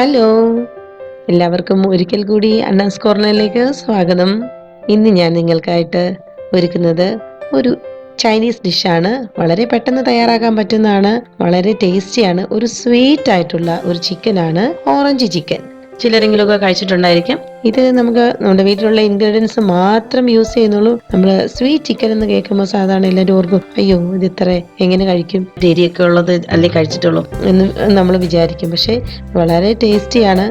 Hello, എല്ലാവർക്കും ഒരിക്കൽ കൂടി അന്നാസ് കോർണറിലേക്ക് സ്വാഗതം. ഇന്ന് ഞാൻ നിങ്ങൾക്കായിട്ട് ഒരുക്കുന്നത് ഒരു ചൈനീസ് ഡിഷാണ്. വളരെ പെട്ടെന്ന് തയ്യാറാക്കാൻ പറ്റുന്നതാണ്, വളരെ ടേസ്റ്റിയാണ്. ഒരു സ്വീറ്റ് ആയിട്ടുള്ള ഒരു ചിക്കനാണ്, ഓറഞ്ച് ചിക്കൻ. ചിലരെങ്കിലുമൊക്കെ കഴിച്ചിട്ടുണ്ടായിരിക്കും. ഇത് നമുക്ക് നമ്മുടെ വീട്ടിലുള്ള ഇൻഗ്രീഡിയൻസ് മാത്രം യൂസ് ചെയ്യുന്നുള്ളൂ. നമ്മൾ സ്വീറ്റ് ചിക്കൻ എന്ന് കേൾക്കുമ്പോൾ സാധാരണ എല്ലാവരും ഓർക്കും, അയ്യോ ഇത് ഇത്ര എങ്ങനെ കഴിക്കും, എരിയൊക്കെ ഉള്ളത് അല്ലേ കഴിച്ചിട്ടുള്ളൂ എന്ന് നമ്മൾ വിചാരിക്കും. പക്ഷേ വളരെ ടേസ്റ്റിയാണ്.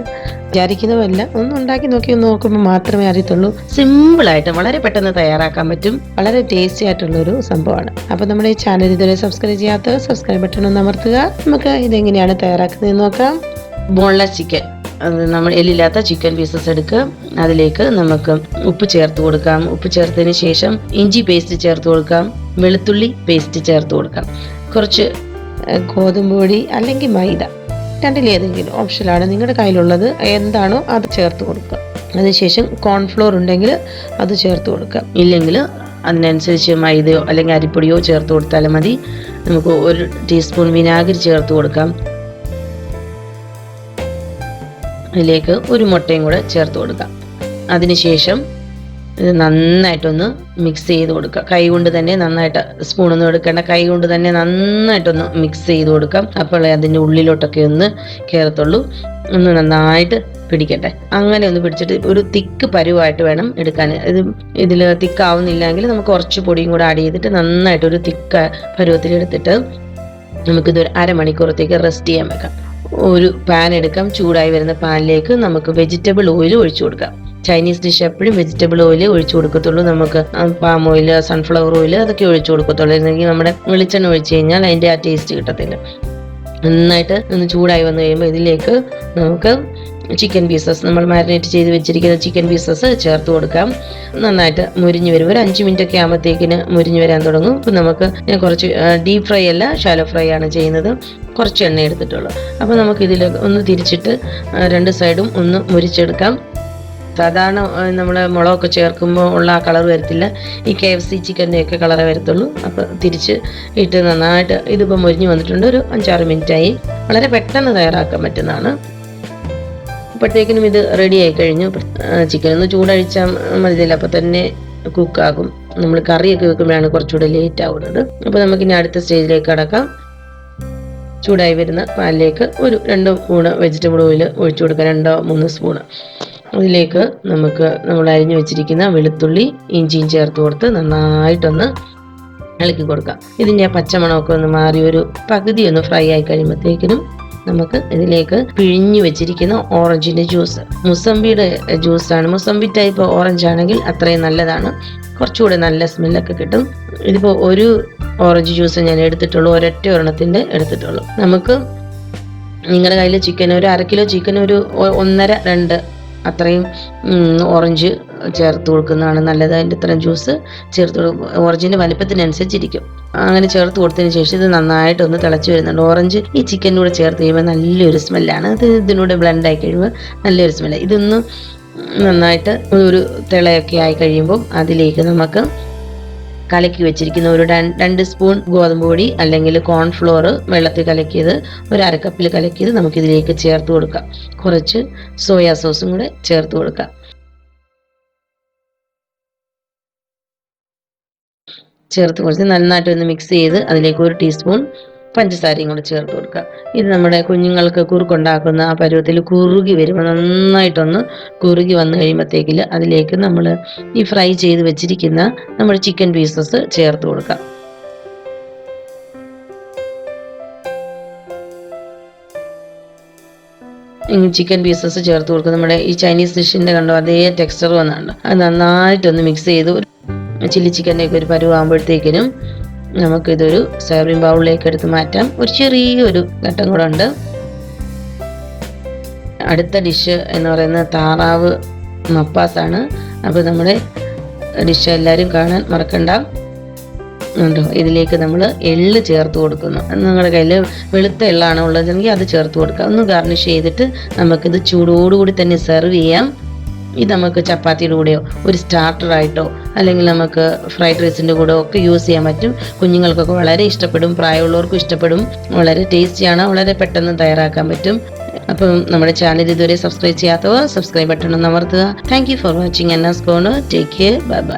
വിചാരിക്കുന്നതല്ല, ഒന്ന് ഉണ്ടാക്കി നോക്കുമ്പോൾ മാത്രമേ അറിയത്തുള്ളൂ. സിമ്പിളായിട്ട് വളരെ പെട്ടെന്ന് തയ്യാറാക്കാൻ പറ്റും. വളരെ ടേസ്റ്റി ആയിട്ടുള്ളൊരു സംഭവമാണ്. അപ്പോൾ നമ്മുടെ ഈ ചാനൽ ഇതുവരെ സബ്സ്ക്രൈബ് ചെയ്യാത്തവർ സബ്സ്ക്രൈബ് ബട്ടൺ ഒന്ന് അമർത്തുക. നമുക്ക് ഇതെങ്ങനെയാണ് തയ്യാറാക്കുന്നതെന്ന് നോക്കാം. ബോൺലെസ് ചിക്കൻ, അത് നമ്മൾ എല്ലില്ലാത്ത ചിക്കൻ പീസസ് എടുക്കുക. അതിലേക്ക് നമുക്ക് ഉപ്പ് ചേർത്ത് കൊടുക്കാം. ഉപ്പ് ചേർത്തതിന് ശേഷം ഇഞ്ചി പേസ്റ്റ് ചേർത്ത് കൊടുക്കാം, വെളുത്തുള്ളി പേസ്റ്റ് ചേർത്ത് കൊടുക്കാം, കുറച്ച് ഗോതമ്പ് പൊടി അല്ലെങ്കിൽ മൈദ, രണ്ടിലേതെങ്കിലും ഓപ്ഷനാണ്, നിങ്ങളുടെ കയ്യിലുള്ളത് എന്താണോ അത് ചേർത്ത് കൊടുക്കുക. അതിനുശേഷം കോൺഫ്ലോർ ഉണ്ടെങ്കിൽ അത് ചേർത്ത് കൊടുക്കാം, ഇല്ലെങ്കിൽ അതിനനുസരിച്ച് മൈദയോ അല്ലെങ്കിൽ അരിപ്പൊടിയോ ചേർത്ത് കൊടുത്താലും മതി. നമുക്ക് 1 ടീസ്പൂൺ വിനാഗിരി ചേർത്ത് കൊടുക്കാം. അതിലേക്ക് ഒരു മുട്ടയും കൂടെ ചേർത്ത് കൊടുക്കാം. അതിനുശേഷം ഇത് നന്നായിട്ടൊന്ന് മിക്സ് ചെയ്ത് കൊടുക്കുക. കൈ കൊണ്ട് തന്നെ നന്നായിട്ട്, സ്പൂണൊന്നും എടുക്കേണ്ട, കൈ കൊണ്ട് തന്നെ നന്നായിട്ടൊന്ന് മിക്സ് ചെയ്ത് കൊടുക്കാം. അപ്പോൾ അതിൻ്റെ ഉള്ളിലോട്ടൊക്കെ ഒന്ന് കയറത്തുള്ളൂ. ഒന്ന് നന്നായിട്ട് പിടിക്കട്ടെ. അങ്ങനെ ഒന്ന് പിടിച്ചിട്ട് ഒരു തിക്ക് പരുവായിട്ട് വേണം എടുക്കാൻ. ഇതിൽ തിക്കാവുന്നില്ലെങ്കിൽ നമുക്ക് കുറച്ച് പൊടിയും കൂടെ ആഡ് ചെയ്തിട്ട് നന്നായിട്ട് ഒരു തിക്ക പരുവത്തിലെടുത്തിട്ട് നമുക്കിതൊരു അരമണിക്കൂറത്തേക്ക് റെസ്റ്റ് ചെയ്യാൻ വെക്കാം. ഒരു പാൻ എടുക്കാം. ചൂടായി വരുന്ന പാനിലേക്ക് നമുക്ക് വെജിറ്റബിൾ ഓയിൽ ഒഴിച്ചു കൊടുക്കാം. ചൈനീസ് ഡിഷ് എപ്പോഴും വെജിറ്റബിൾ ഓയിൽ ഒഴിച്ചു കൊടുക്കത്തുള്ളൂ. നമുക്ക് പാം ഓയിൽ, സൺഫ്ലവർ ഓയിൽ അതൊക്കെ ഒഴിച്ചു കൊടുക്കത്തുള്ളൂ. അല്ലെങ്കിൽ നമ്മുടെ വെളിച്ചെണ്ണ ഒഴിച്ചു കഴിഞ്ഞാൽ അതിൻ്റെ ആ ടേസ്റ്റ് കിട്ടത്തില്ല. നന്നായിട്ട് ഒന്ന് ചൂടായി വന്നു കഴിയുമ്പോൾ ഇതിലേക്ക് നമുക്ക് ചിക്കൻ പീസസ്, നമ്മൾ മാരിനേറ്റ് ചെയ്ത് വെച്ചിരിക്കുന്ന ചിക്കൻ പീസസ് ചേർത്ത് കൊടുക്കാം. നന്നായിട്ട് മുരിഞ്ഞ് വരും. ഒരു 5 മിനിറ്റ് ഒക്കെ ആകുമ്പോഴത്തേക്കിന് മുരിഞ്ഞ് വരാൻ തുടങ്ങും. ഇപ്പം നമുക്ക് കുറച്ച് ഡീപ് ഫ്രൈ അല്ല, ഷാലോ ഫ്രൈ ആണ് ചെയ്യുന്നത്. കുറച്ച് എണ്ണ എടുത്തിട്ടുള്ളൂ. അപ്പോൾ നമുക്കിതിൽ ഒന്ന് തിരിച്ചിട്ട് 2 സൈഡും ഒന്ന് മുരിച്ചെടുക്കാം. സാധാരണ നമ്മൾ മുളകൊക്കെ ചേർക്കുമ്പോൾ ഉള്ള ആ കളർ വരത്തില്ല, ഈ KFC ചിക്കൻ്റെ ഒക്കെ കളറേ വരത്തുള്ളൂ. അപ്പോൾ തിരിച്ച് ഇട്ട് നന്നായിട്ട് ഇതിപ്പോൾ മുരിഞ്ഞ് വന്നിട്ടുണ്ട്. ഒരു 5-6 മിനിറ്റായി. വളരെ പെട്ടെന്ന് തയ്യാറാക്കാൻ പറ്റുന്നതാണ്. അപ്പോഴത്തേക്കിനും ഇത് റെഡി ആയി കഴിഞ്ഞു. ചിക്കൻ ഒന്ന് ചൂടഴിച്ചാൽ മതിയില്ല, അപ്പോൾ തന്നെ കുക്കാകും. നമ്മൾ കറിയൊക്കെ വെക്കുമ്പോഴാണ് കുറച്ചുകൂടെ ലേറ്റ് ആവുന്നത്. അപ്പോൾ നമുക്കിനി അടുത്ത സ്റ്റേജിലേക്ക് കടക്കാം. ചൂടായി വരുന്ന പാനിലേക്ക് ഒരു 2 സ്പൂണ് വെജിറ്റബിൾ ഓയിൽ ഒഴിച്ചു കൊടുക്കാം, 2-3 സ്പൂണ്. അതിലേക്ക് നമുക്ക് നമ്മൾ അരിഞ്ഞു വെച്ചിരിക്കുന്ന വെളുത്തുള്ളി ഇഞ്ചിയും ചേർത്ത് കൊടുത്ത് നന്നായിട്ടൊന്ന് ഇളക്കി കൊടുക്കാം. ഇതിൻ്റെ പച്ചമണമൊക്കെ ഒന്ന് മാറി ഒരു പകുതി ഒന്ന് ഫ്രൈ ആയി കഴിയുമ്പോഴത്തേക്കിനും നമുക്ക് ഇതിലേക്ക് പിഴിഞ്ഞു വെച്ചിരിക്കുന്ന ഓറഞ്ചിൻ്റെ ജ്യൂസ്, മുസംബിയുടെ ജ്യൂസാണ്. മുസംബി ടൈപ്പ് ഓറഞ്ച് ആണെങ്കിൽ അത്രയും നല്ലതാണ്, കുറച്ചുകൂടെ നല്ല സ്മെല്ലൊക്കെ കിട്ടും. ഇതിപ്പോൾ ഒരു ഓറഞ്ച് ജ്യൂസ് ഞാൻ എടുത്തിട്ടുള്ളൂ, ഒരൊറ്റ ഒരെണ്ണത്തിൻ്റെ എടുത്തിട്ടുള്ളൂ. നമുക്ക് നിങ്ങളുടെ കയ്യിൽ ചിക്കൻ ഒരു 1/2 കിലോ ചിക്കൻ ഒരു 1.5-2 അത്രയും ഓറഞ്ച് ചേർത്ത് കൊടുക്കുന്നതാണ് നല്ലത്. അതിൻ്റെ ഇത്രയും ജ്യൂസ് ചേർത്ത് കൊടുക്കും. ഓറഞ്ചിൻ്റെ വലിപ്പത്തിനനുസരിച്ചിരിക്കും. അങ്ങനെ ചേർത്ത് കൊടുത്തതിന് ശേഷം ഇത് നന്നായിട്ടൊന്ന് തിളച്ച് വരുന്നുണ്ട്. ഓറഞ്ച് ഈ ചിക്കൻ്റെ കൂടെ ചേർത്ത് കഴിയുമ്പോൾ നല്ലൊരു സ്മെല്ലാണ്. അത് ഇതിനൂടെ ബ്ലെൻഡായി കഴിയുമ്പോൾ നല്ലൊരു സ്മെല്ലാണ്. ഇതൊന്ന് നന്നായിട്ട് ഒരു തിളയൊക്കെ ആയി കഴിയുമ്പോൾ അതിലേക്ക് നമുക്ക് കലക്കി വെച്ചിരിക്കുന്ന ഒരു 2 സ്പൂൺ ഗോതമ്പ് പൊടി അല്ലെങ്കിൽ കോൺഫ്ലോർ വെള്ളത്തിൽ കലക്കിയത്, ഒരു 1/2 കപ്പിൽ കലക്കിയത് നമുക്കിതിലേക്ക് ചേർത്ത് കൊടുക്കാം. കുറച്ച് സോയാ സോസും കൂടെ ചേർത്ത് കൊടുക്കാം. ചേർത്ത് കുറച്ച് നന്നായിട്ട് ഒന്ന് മിക്സ് ചെയ്ത് അതിലേക്ക് 1 ടീസ്പൂൺ പഞ്ചസാരയും കൂടെ ചേർത്ത് കൊടുക്കുക. ഇത് നമ്മുടെ കുഞ്ഞുങ്ങൾക്ക് കുറുക്കുണ്ടാക്കുന്ന ആ പരുവത്തിൽ കുറുകി വരുമ്പോൾ നന്നായിട്ടൊന്ന് കുറുകി വന്നു കഴിയുമ്പോഴത്തേക്കിൽ അതിലേക്ക് നമ്മൾ ഈ ഫ്രൈ ചെയ്ത് വെച്ചിരിക്കുന്ന നമ്മുടെ ചിക്കൻ പീസസ് ചേർത്ത് കൊടുക്കാം. ചിക്കൻ പീസസ് ചേർത്ത് കൊടുക്കുക. നമ്മുടെ ഈ ചൈനീസ് ഡിഷിൻ്റെ കണ്ടോ അതേ ടെക്സ്ചർ വന്നുണ്ട്. അത് നന്നായിട്ടൊന്ന് മിക്സ് ചെയ്ത് ചില്ലി ചിക്കൻ്റെ ഒക്കെ ഒരു പരുവാകുമ്പോഴത്തേക്കിനും നമുക്കിതൊരു സെർവിങ് ബൗളിലേക്ക് എടുത്ത് മാറ്റാം. ഒരു ചെറിയൊരു ഘട്ടം കൂടെ ഉണ്ട്. അടുത്ത ഡിഷ് എന്ന് പറയുന്നത് താറാവ് മപ്പാസാണ്. അപ്പോൾ നമ്മുടെ ഡിഷ് എല്ലാവരും കാണാൻ മറക്കണ്ട. ഉണ്ടോ, ഇതിലേക്ക് നമ്മൾ എള്ള് ചേർത്ത് കൊടുക്കുന്നു. നിങ്ങളുടെ കയ്യിൽ വെളുത്ത എള്ളാണ് ഉള്ളതെങ്കിൽ അത് ചേർത്ത് കൊടുക്കുക. ഒന്ന് ഗാർണിഷ് ചെയ്തിട്ട് നമുക്കിത് ചൂടോടുകൂടി തന്നെ സെർവ് ചെയ്യാം. ഇത് നമുക്ക് ചപ്പാത്തിയുടെ കൂടെയോ ഒരു സ്റ്റാർട്ടറായിട്ടോ അല്ലെങ്കിൽ നമുക്ക് ഫ്രൈഡ് റൈസിൻ്റെ കൂടെ ഒക്കെ യൂസ് ചെയ്യാൻ പറ്റും. കുഞ്ഞുങ്ങൾക്കൊക്കെ വളരെ ഇഷ്ടപ്പെടും, പ്രായമുള്ളവർക്കും ഇഷ്ടപ്പെടും. വളരെ ടേസ്റ്റിയാണ്, വളരെ പെട്ടെന്ന് തയ്യാറാക്കാൻ പറ്റും. അപ്പം നമ്മുടെ ചാനൽ ഇതുവരെ സബ്സ്ക്രൈബ് ചെയ്യാത്തവർ സബ്സ്ക്രൈബ് ബട്ടൺ ഒന്ന് അമർത്തുക. Thank you for watching. Anna's corner. Take care. Bye by.